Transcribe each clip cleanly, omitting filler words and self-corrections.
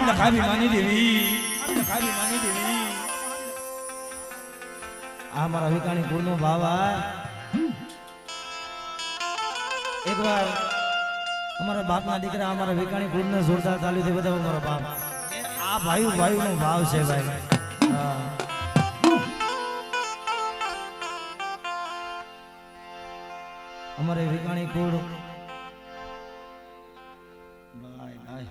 બાપ લખાવી માની દેવી લખાવી માની દેવી આ મારા વિકાણી કુળનો ભાવ આ એકવાર અમારા બાપના દીકરા અમારા વિકાણી કુળને જોરદાર ચાલુ થી બધા અમારો બાપ આ ભાઈ ભાઈનો ભાવ છે ભાઈ અમારે વિકાણી કુળ ભાઈ ભાઈ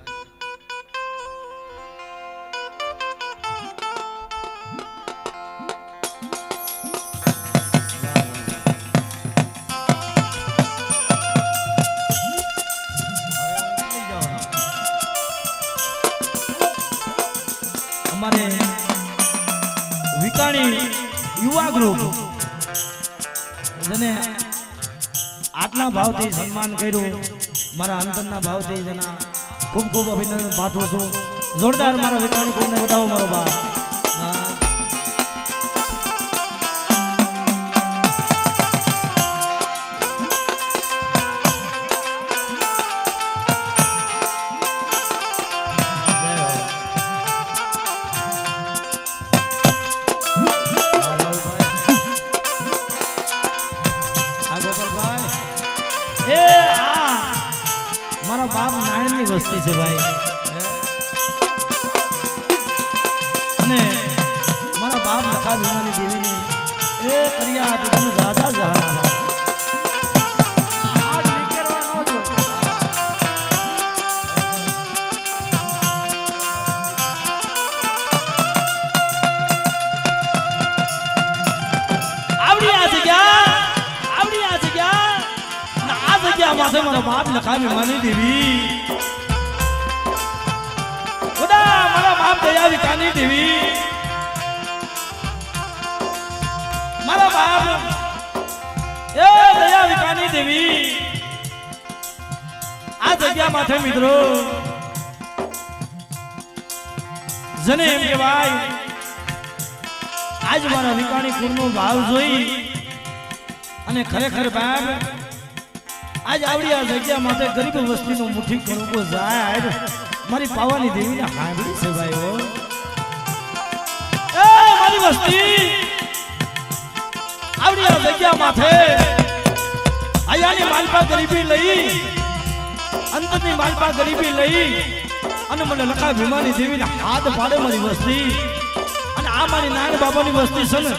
અમારે વિકાણી યુવા ગ્રુપ જેને આટલા ભાવથી સન્માન કર્યું મારા અંતરના ભાવથી જેના ખૂબ ખૂબ અભિનંદન પાઠવું છું જોરદાર મારા વિકાણી ગ્રુપને બતાવો મારો બાપ મારા બાપ નારાયણની વસ્તી છે ભાઈ અને મારા બાપ લખા ભીમાની દેવીની એ કર્યા તમે રાજા જહાના माथे मारो बाप लखावी मानी देवी खुदा मारा बाप दया विकानी देवी मारा बाप ए दया विकानी देवी आ जग्या माथे મિત્રો જને એમ કે ભાઈ આજ મારા વિકાણી કુળનો ભાવ જોઈ અને ખરેખર બાપ आज आवड़ी आ जग्या माथे गरीब वस्ती नो मुट्ठी करूंगो जाय मारी पावानी देवी ने हांबड़ी से भाई हो ए मारी वस्ती आवड़ी आ जग्या माथे आयानी मालपा गरीबी लई अंतनी मालपा गरीबी लई અને મને લખા ભીમાની દેવીને હાથ પાડે મારી વસ્તી અને આ મારી નાન બાબાની વસ્તી છે ને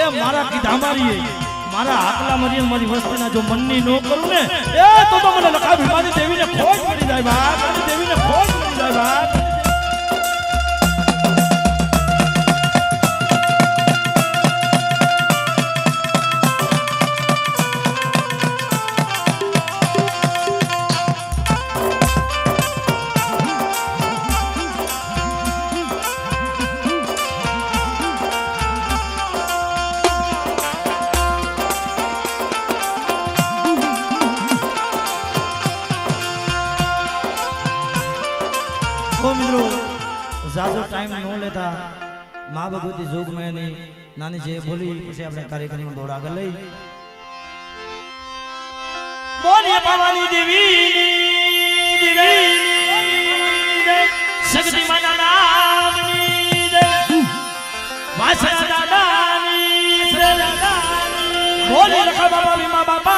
એ મારા કીધા મારી મારા આકલા મરી મારી વસ્તીના જો મનની નો કરું ને એ તો મને લખા ભીમાની દેવીને ખોજ પડી જાય બાપ મારી દેવીને ખોજ પડી જાય બાપ મિત્રો ज़्यादा टाइम नो लेता माँ भगवती जोग में नहीं नानी जे बोली उसे अपने कार्यक्रम में दौड़ा कर लई बोलिए भवानी देवी शक्ति माना नामनी वासना दानी बोलिए लखा बाबा माँ बाबा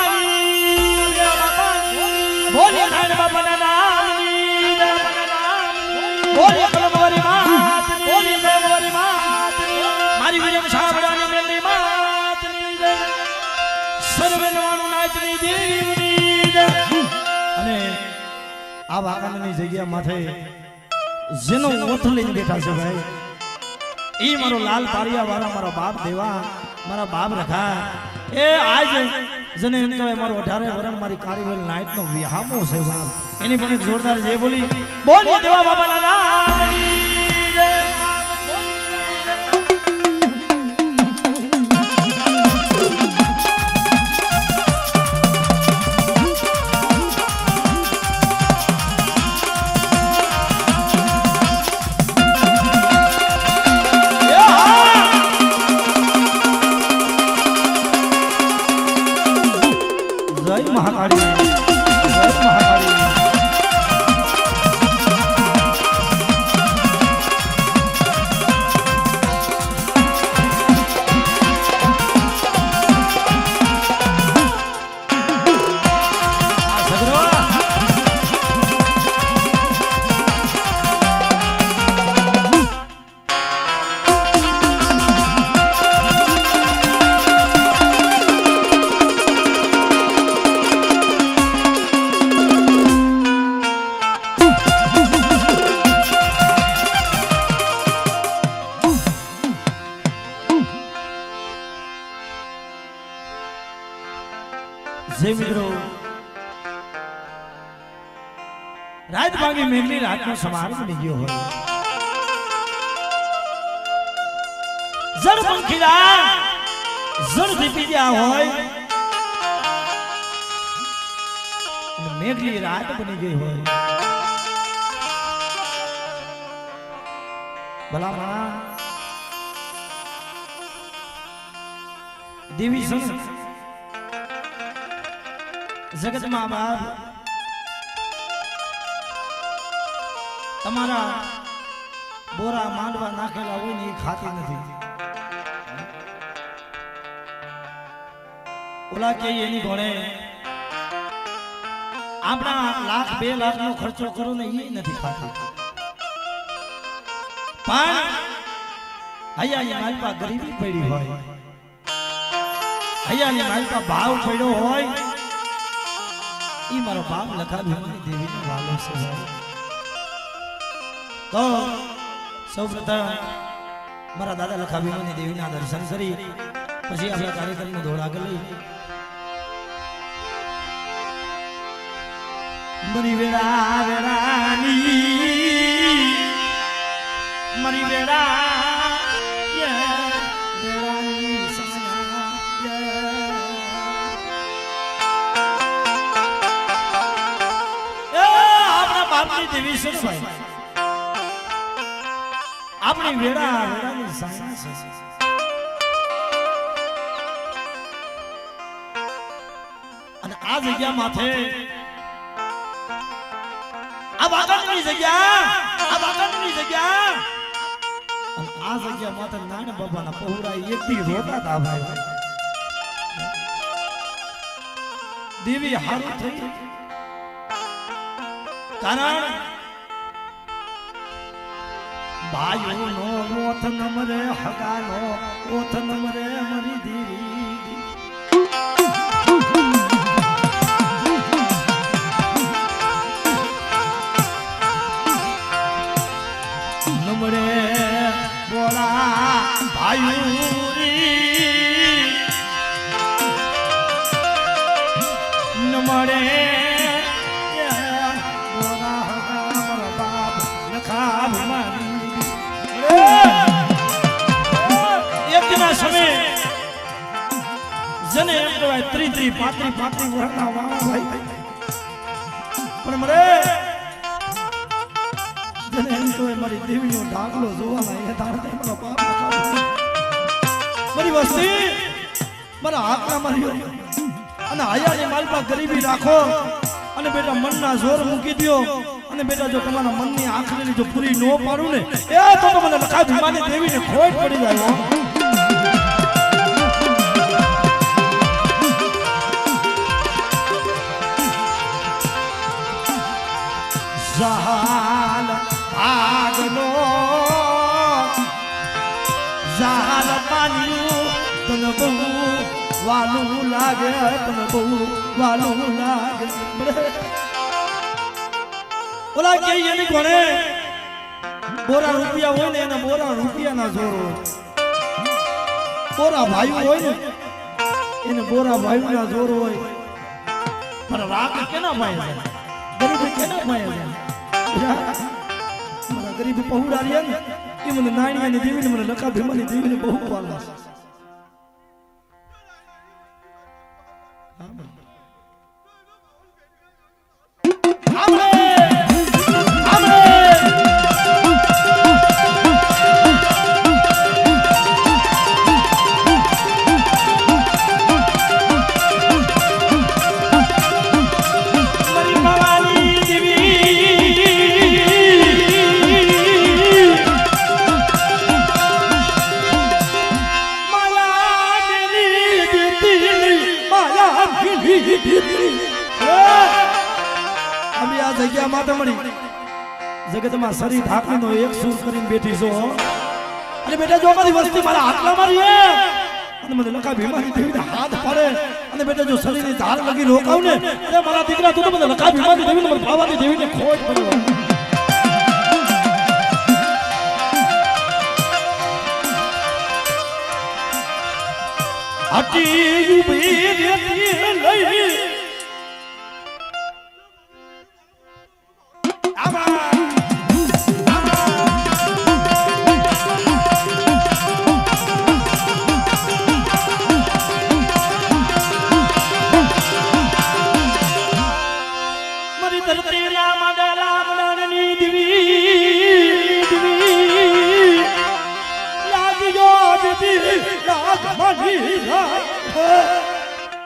बोलिए नारायण बाबा नामनी बोलिए कलमवारी मात बोलिए कलमवारी मात मारी विजय सावधानी मेरी मात सर्वनवानु नाचनी देवी અને આ વાકાની જગ્યા માથે જેનો ઓઠ લઈને બેઠા છે ભાઈ ઈ મારો લાલ પારિયા વાળા મારા બાપ દેવા મારા બાપ રખા એ આજ જને એમ કહેવાય મારો 18 વર્ષ મારી કારીવેલ નાઈટ નો વિહામો છે બાપ એની પણ જોરદાર જે બોલી બોલી દેવા બાબાના નામ રાત ભાંગી મેઘની રાતનો સમાર બની ગયો હોય જળ પંખીડા જળ દીપી ગયા હોય અને મેઘની રાત બની ગઈ હોય ભલા માં દેવી સં જગતમાં બાપ તમારા બોરા માંડવા નાખેલા હોય ને એ ખાતી નથી ઓલા કે એની ઘોડે આપણા લાખ 2 લાખ નો ખર્ચો કરો ને એ નથી ખાતી પણ અહીંયા માલપા ગરીબી પડી હોય અહીંયા માલપા ભાવ પડ્યો હોય ઈ મારો બાપ લખા ભીમની દેવીનો વાલો છે તો સૌપ્રથમ મારા દાદા લખા ભીમની દેવીના દર્શન કરી પછી આપણા કાર્યક્રમનો દોડ આગળ લઈ મરી વેળા વેળાની મરી વેળા વેળાની આપણા બાપની દેવી છે ભાઈ આપણી વેળા વેળાની સાયા છે અને આ જગ્યા માથે આ વાગણની જગ્યા માથે નાના બાબાના પહોળા એકથી રોતા હતા ભાઈ દેવી હારું થઈ કારણ ભાઈઓ નો મોથ નમરે હગાનો ઓથ નમરે મરી દેવી નમરે બોલા ભાઈઓ નમરે સમય જને એમ કહેવાય 33 35 વર્ષના વાળા ભાઈ પણ મરે જને એમ કહેવાય મારી દેવીનો ઢાકલો જોવાના એ તારતે મારો બાપ મારી વસ્તી મારા હાથના મારી અને આયાની માલપા ગરીબી રાખો અને બેટા મનના જોર મૂકી દયો અને બેટા જો તમારા મનની આંખની જો પૂરી ન પાડું ને એ તો મને લખા ભીમાની દેવીને ખોટ પડી જાય ઝાલ આગનો ઝાલ પાન્યું તને બહુ વાલું લાગે તને બહુ વાલું લાગે ઓલા કે એની કોણે બોરા રૂપિયા હોય ને એના બોરા રૂપિયાના જોર હોય બોરા ભાઈ હોય ને એને બોરા ભાઈના જોર હોય પણ રાગ કેના ભાઈ છે ગરીબી કેના ભાઈ છે મારા ગરીબી પહોળા રહ્યા ને એ મને નાયણની દેવીને મને લખા ભીમાની દેવીને બહુ પાલા જગ્યા માતા મળી જગતમાં સરી ઢાકીનો એક સૂર કરીને બેઠી છો અને બેટા જો મારી વસ્તી મારા હાથમાં મારી અને મને લખા ભીમાની દેવીને હાથ પાડે અને બેટા જો શરીરની ધાર લગી રોકાવ ને અરે મારા દીકરા તું તો મને લખા ભીમાની દેવીને મને ભાવાની દેવીને ખોટ પડ્યો આટી ઉભી રેતી લઈ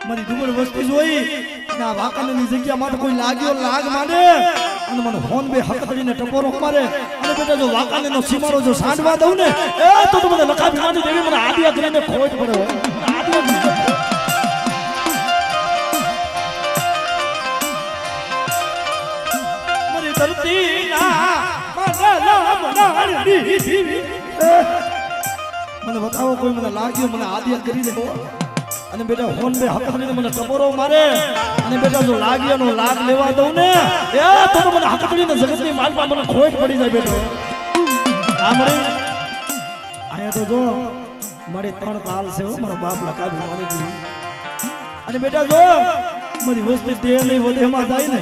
મારી ડુંગર વસ્તી જોઈ ના વાકાની જગ્યામાં તો કોઈ લાગ્યો લાગ માંડે અને મને ફોન બે હક કરીને ટપોરો મારે અને બેટા જો વાકાને નો સીમારો જો સાંડવા દઉં ને એ તો મને લખા ભીમાની દેવી મને આદિયા કરીને ખોટ પડે મારી ધરતી ના મને બતાવો કોઈ મને લાગ્યો મને આદિયા કરી દે અને બેટા ફોન બે હક કરીને મને ટપોરો મારે અને બેટા જો લાગ્યાનો લાગ લેવા દઉં ને એ તો મને હક કરીને જગતની માલપા મને ખોટ પડી જાય બેટો આ મળે આયા તો જો મારે 3 તાલ છે મારો બાપ લખા ભીમાની દેવી અને બેટા જો મારી વસ્તી દેહ નહીં વધેમાં જાય ને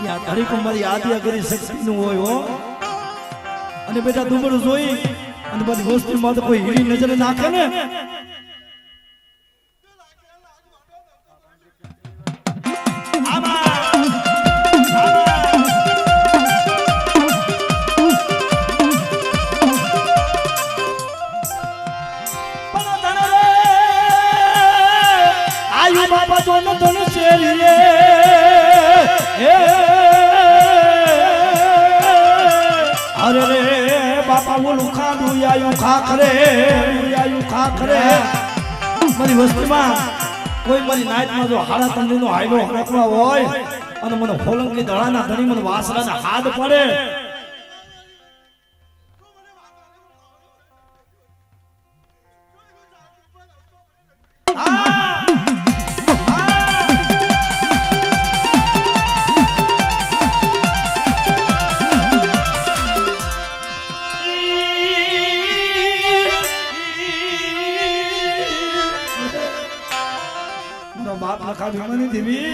યા ધડીકો મારી આદિયા કરી શક્તિનું હોય હો અને બેટા ડુંગર જોઈ અને બધી વસ્તીમાં તો કોઈ હીરી નજર નાખે ને બાપા જો ન તન શેરીએ અરે રે બાપા ઓલું ખાધું આયુ ખાખરે મારી વસ્તીમાં કોઈ મારી નાઈટમાં જો હાડા તંડીનો હાયલો હરકવા હોય અને મને ફોલંગની દળાના ધણી મને વાસરાના હાથ પડે બાપ લખા ભીમાની દેવી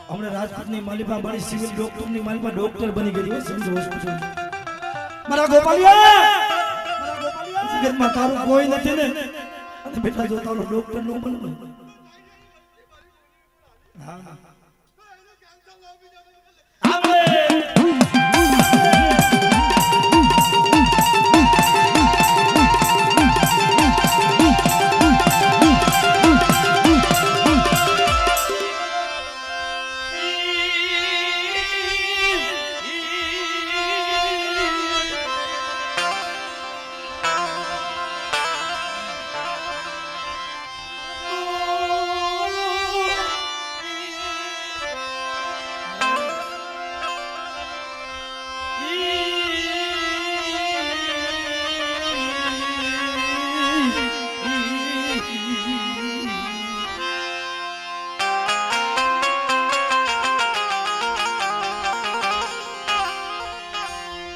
હમણાં રાજકોટની માલિપા મારી સિવિલ ડોક્ટરની માલિપા ડોક્ટર બની ગઈ હોય સમજો હોસ્પિટલ મારા ગોપાલિયા જગતમાં તારું કોઈ નથી ને અને બેટા જો તારો ડોક્ટર નો બનવું હા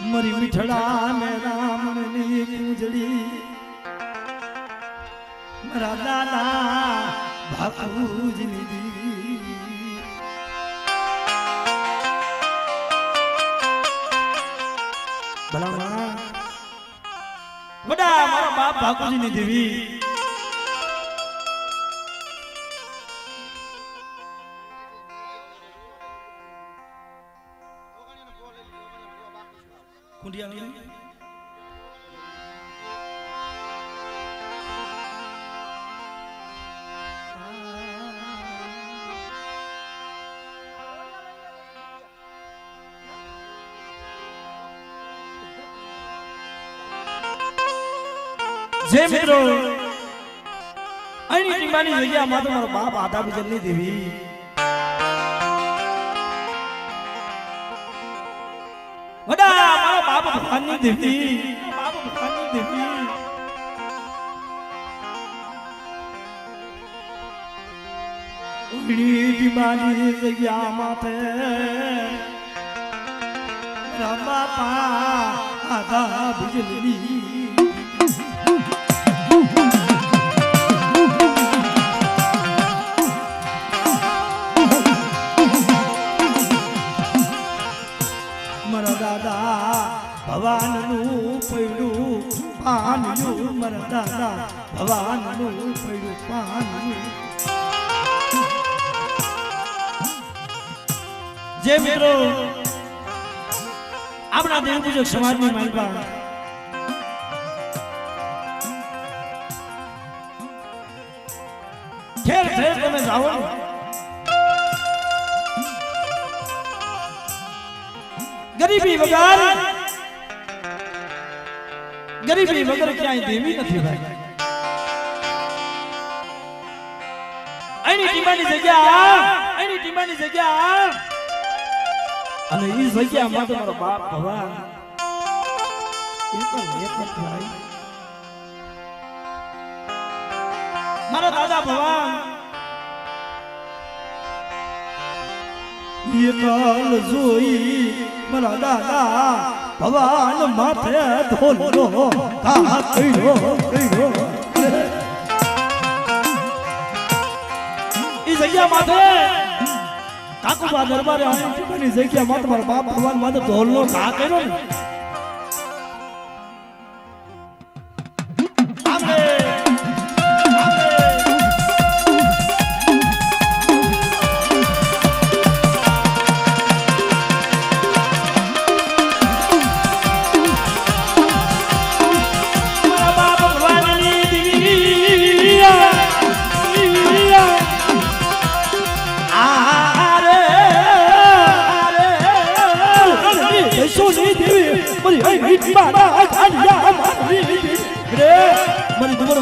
મરી મીઠડા ને રામની કુંજડી મારા દાદા ભાકુજની દી ભલા બડા મારા બાપ ભાકુજની દેવી કુંડિયા જે મિત્રો અહીં ટીમાની જગ્યામાં તો મારો બાપ આધા બીજલની દેવી વડા મારો બાપ ભગવાનની દેવી ટીમાની જગ્યામાં તે મારા બાપા આધા બીજલની ભવાનનું પૈડું પાનયું મારા દાદા ભવાનનું પૈડું પાનયું જે મિત્રો આપણા દેવપૂજક સમાજની માલપા ઠેર ઠેર તમે જાઓ ગરીબી વગર ક્યાંય દેવી નથી ભાઈ અહીંની ટીમાની જગ્યા અને ઈ જગ્યામાં તો મારો બાપ ભગવાન એક ભાઈ મારા દાદા ભગવાન એકલ જોઈ મારા દાદા ભગવાન માથે ધોલો કા કઈરો ઈ જગ્યા માથે કાકુબા દરબારે આની જગ્યા માં તમારા બાપ ભગવાન માથે ધોલનો ઘા કર્યો ને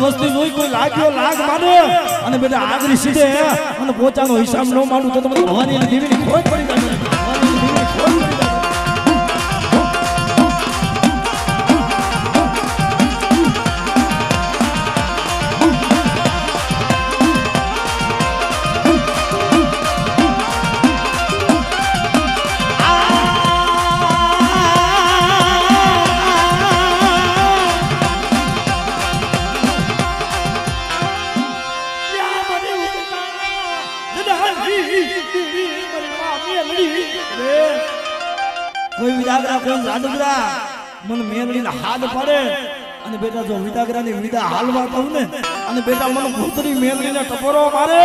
વસ્તુ જોઈ કોઈ લાગ્યો લાગ માને અને બેટા આગળ સીધે અને પોતાનો હિસાબ ન માંડું તો તમને ભવાની દેવીની ખોટ પડી જાય કોઈ વિદાગરા કોઈ જાદુગરા મને મેલડીના હાથ પાડે અને બેટા જો વિદાગરાની વિદા હાલવા કહું ને અને બેટા મને ભૂતરી મેલડીને ટપોરો મારે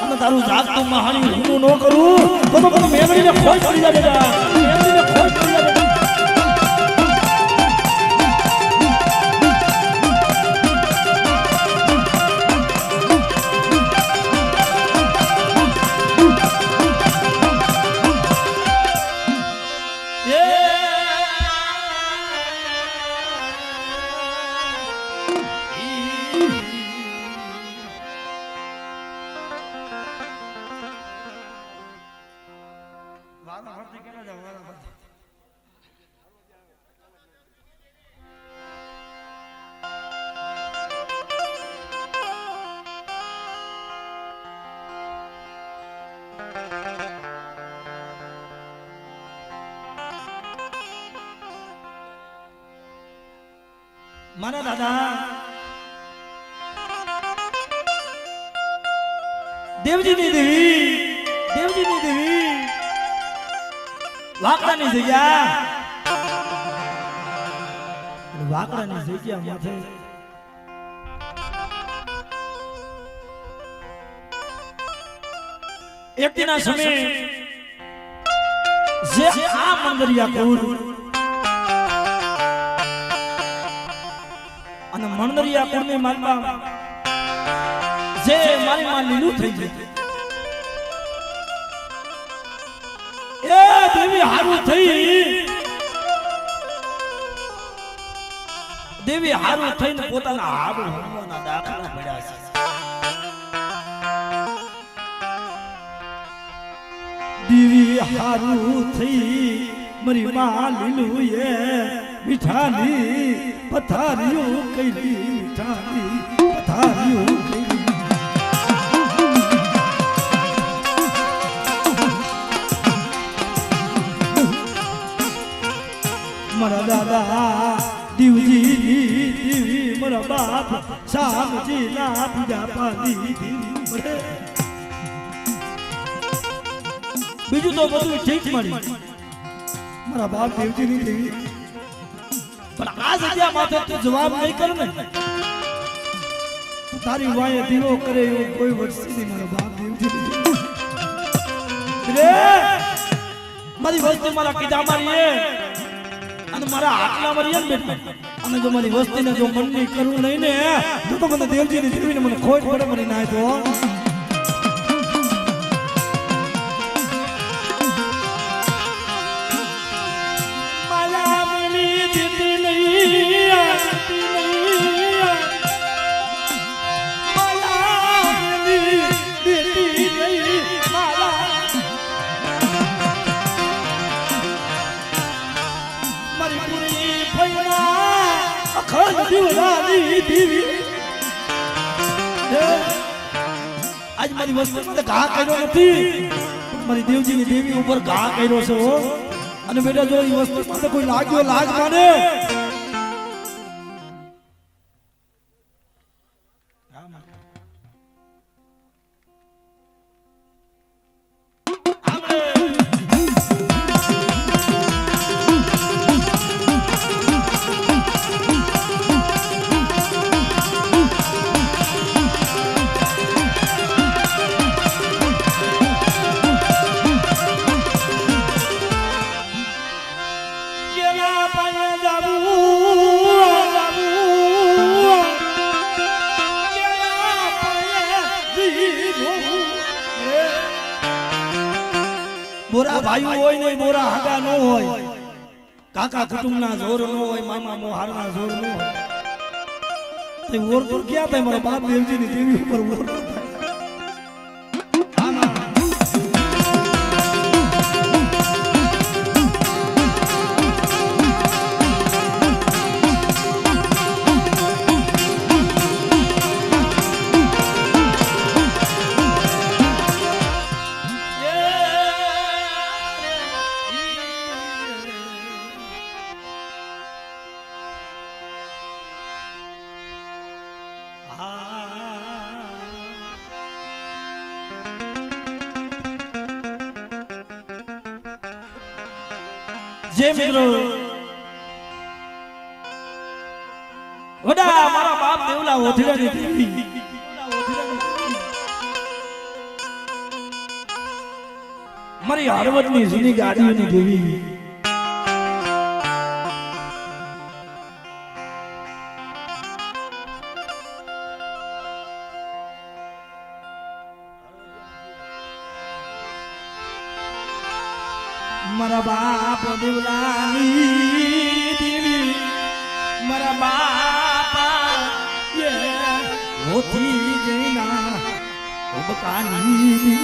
અને તારું જાગતું મહાણી હું ન કરું તો મને મેલડીને ખોટ પડી જાય બેટા મેલડીને ખોટ પડી જાય મારા દાદા દેવજીની દેવી વાકડાની જગ્યા માથે એકના સમય જે આ મંદરિયા કુર અને મંદરિયા કુળની માલમાં જે મારી માં લીલું થઈ જાય એ દેવી હારું થઈને પોતાના હારું હમવાના દાખલા પડ્યા છે દેવી હારું થઈ મારી માં લીલું એ મીઠાની પથારીઓ કઈલી મીઠાની પથારીઓ કઈલી મારા દાદા દેવજી મારા બાપ શામજી ના બીજા પાલી બીજું તો બધું ઠીક મળી મારા બાપ દેવજીની દેવી પણ આ જગ્યા માથે તું જવાબ નહીં કર ને તારી વાય દીવો કરે એવું કોઈ વર્ષી નહીં મારા બાપ દેવજી રે મારી વસ્તી મારા કીધા મારીએ અને મારા હાથના મારીએ ને બેટા અને જો મારી વસ્તીને જો મનની કરવું નહીં ને તો મને દેવજીની દેવીને મને ખોટ પડે મને ના તો આજ મારી વસ્તુ ઘા કર્યો નથી મારી દેવજીની દેવી ઉપર ઘા કર્યો છે અને બેટા જો એ વસ્તુ પાસે કોઈ લાગ્યો લાગ માને બોરા ભાઈ હોય નહીં બોરા હાગા ન હોય કાકા કુટુંબના જોર ન હોય મામા મોહારના જોર ન હોય તે ઓર તો ક્યાં થાય મારા બાપ દેવજીની દેવી ઉપર ઓર જે મિત્રો વડા મારા બાપ દેવલા ઓથરાની દેવી મારી હરવદની જૂની ગાડીઓની દેવી મારા બાપ દેવલાની દેવી મારા બાપા હોતી જઈના ઉબકાની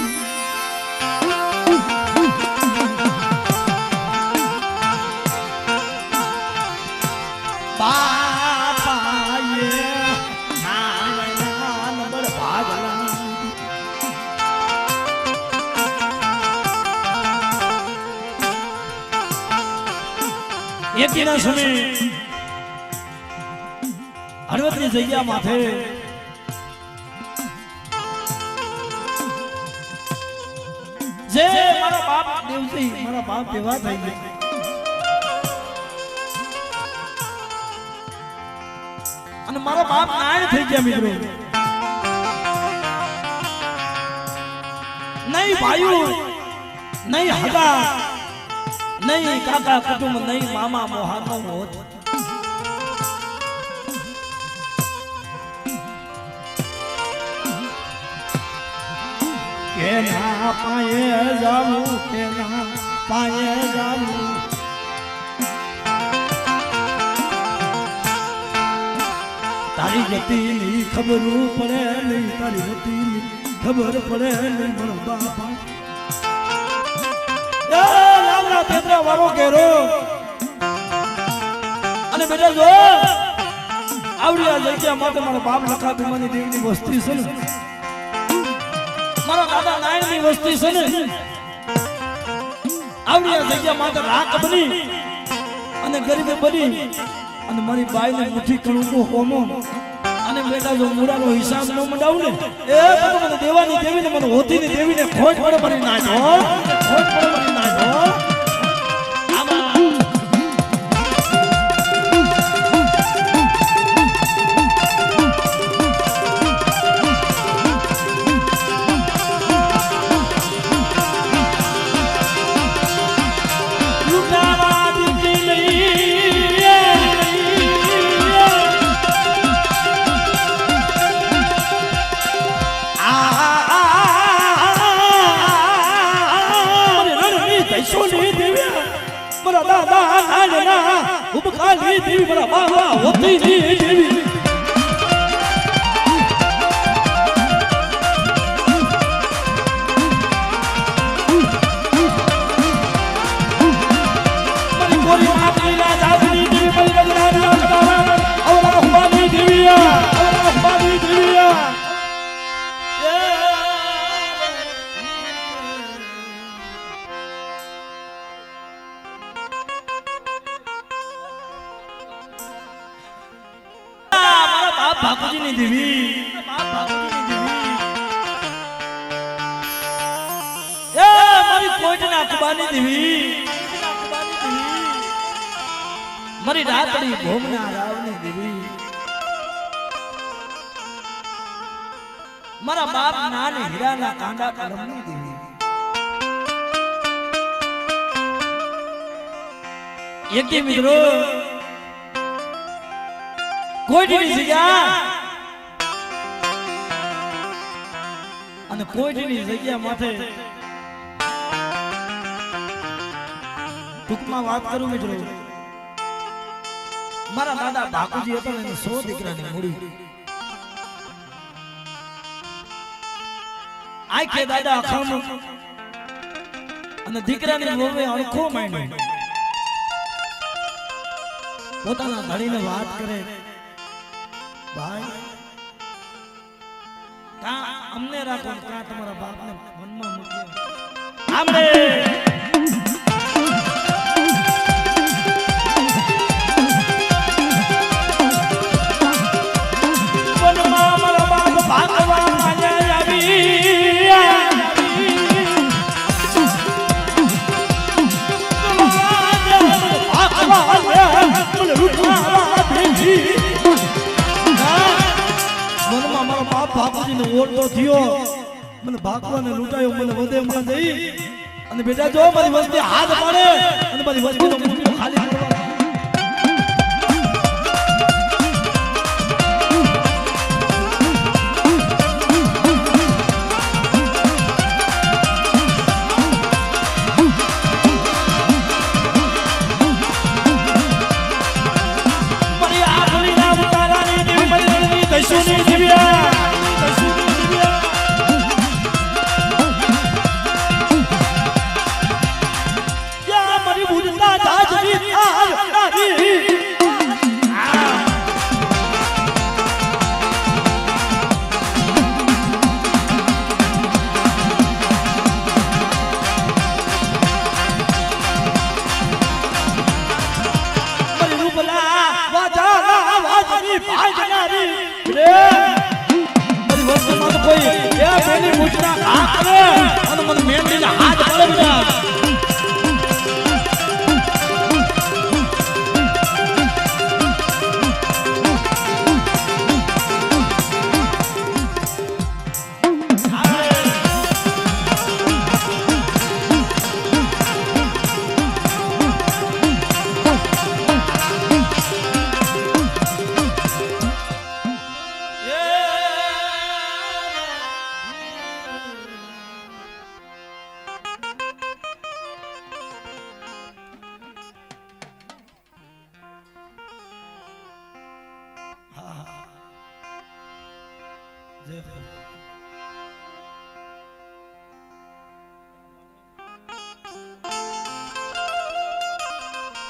બાપા નાના નંબર ભાગલા એકીના સમય હળવદની જગ્યા માથે જે મારા બાપ દેવજી મારા બાપ દેવા થઈ ગયા અને મારા બાપ નાય થઈ ગયા મિત્રો નહીં ભાઈઓ નહીં હગા નહીં કાકા કુટુંબ નહીં મામા મોહાનો હોત કેના પાયે જાવું કેના પાયે જાવું તારી ગતિની ખબર પડે નહીં તારી ગતિની ખબર પડે નહીં મારો બાપા પેદરા વાળો કેરો અને બેટા જો આવડી આ જગ્યા માટે મારા બાપ લખા ભીમાની દેવીની વસ્તી છે ને મારા દાદા નાયણની વસ્તી છે ને આવડી આ જગ્યા માટે રાખ બની અને ગરીબે બની અને મારી બાઈને મુઠ્ઠી કણુકો હોમો અને બેટા જો મુડાનો હિસાબ ન મંડાવું ને એ બધું મને દેવાની દેવીને મને હોતીની દેવીને ખોટ પડે પડી નાખો ખોટ પડે પડી નાખો દૈસોની દેવી મારા દાદા નાના ઉપકારી દેવી મારા બાબા હોતીની દેવી બાપુજીની દેવી એ મારી કોઈના કુબાની દેવી મારી રાતડી ભોમના રાવની દેવી મારા બાપ નાને હીરાના કાંડા કલમની દેવી એકે મિત્રો કોઈની જગ્યા અને કોઈની જગ્યા માથે ટૂંકમાં વાત કરું મિત્રો મારા દાદા બાપુજી હતા ને 100 દીકરાની મૂડી આખે દાદા અખામ અને દીકરાની વહુએ અણખો માંડ્યો પોતાના ધણીને વાત કરે ભાઈ કા અમને રાખો કા તમારા બાપને મનમાં મૂક્યો આમરે મનમાં મારા બાપ ભાગવા આયા આવી મનમાં મારા બાપ બાપુજીને ઓળતો થયો મને ભાગવાને લૂંટાયો મને વધે માં જઈ અને બેટા જો મારી વસ્તી હાથ પાડે અને મારી વસ્તીનો મુઠ્ઠી ખાલી કરવા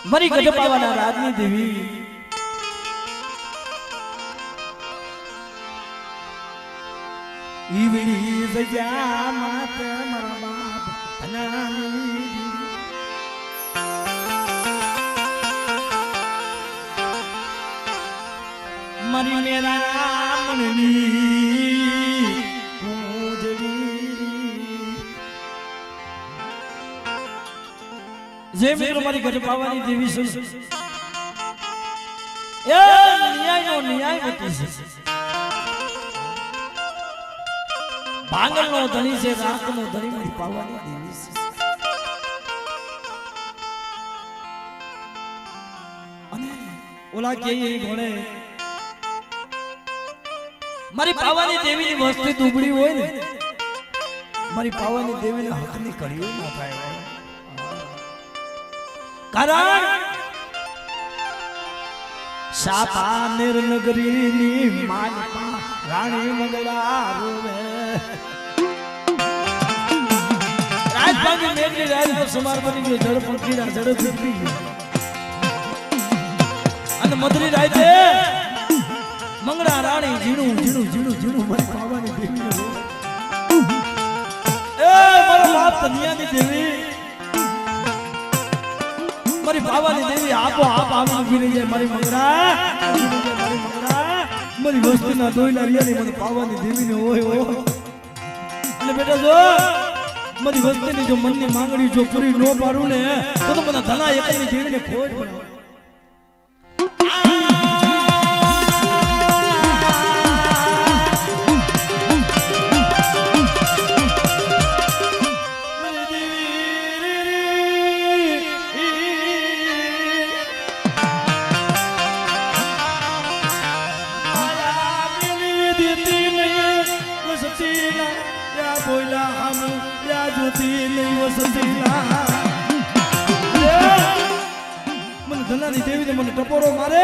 મારી ગઢપાવાના રાજની દેવી ઈવડી જગ્યા માતે મારા બાપ ધનાની મારી મેરા મનની જે મિત્રો મારી ઘરે પાવાની દેવી છે એ ન્યાયનો ન્યાયવતી છે ભાંગલનો ધણી છે રાતનો ધણી મારી પાવાની દેવી છે અને ઓલા કે એ ઘોડે મારી પાવાની દેવીની વસ્તી દુબળી હોય ને મારી પાવાની દેવીને હકની કડીઓ ન થાય કારણ સાપાનેર નગરીની માલપા રાણી મંગળા રોવે રાજભાગી મેઘની રાજનો સમાર બની ગયો જળ પંખીના જળ ફૂટી ગયો અને મધરી રાતે મંગળા રાણી ઝીણું ઝીણું ઝીણું ઝીણું મારી પાવાની દેવી એ મારો બાપ કન્યાની દેવી મારી પાવાની દેવી આપો આપ આવી ઉભી રહી જાય મારી મંગળા મારી વસ્તીના દોયલા રિયાની મને પાવાની દેવીને ઓય ઓ એટલે બેટા જો મારી વસ્તીની જો મનની માંગણી જો પૂરી ન પાડું ને તો મને ધના એકની દેવીને ખોટ પડે મને ધનાની દેવીને મને ટપોરો મારે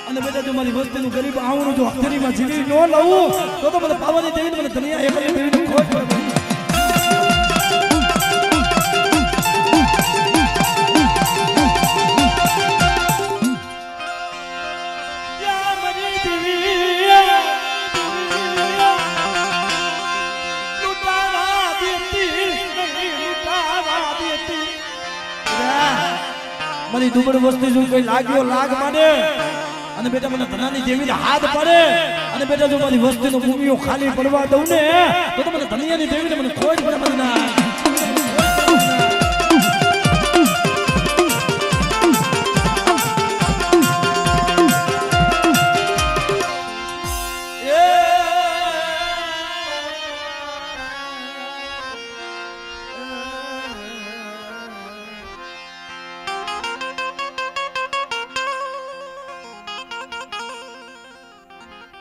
અને બેટા જો મારી વસ્તીનું ગરીબ આવણું જો હથેળીમાં જીવી ન લઉં તો મને પાવાની દેવીને મને ધનિયા એકની દેવીને ખોટ પડે મારી દુબળ વસ્તી જો કોઈ લાગ્યો લાગ માને અને બેટા મને ધનાની દેવીને હાથ પડે અને બેટા જો મારી વસ્તીનો ભૂમિઓ ખાલી પડવા દઉં ને તો મને ધનિયાની દેવીને મને ખોટ પડે મને ના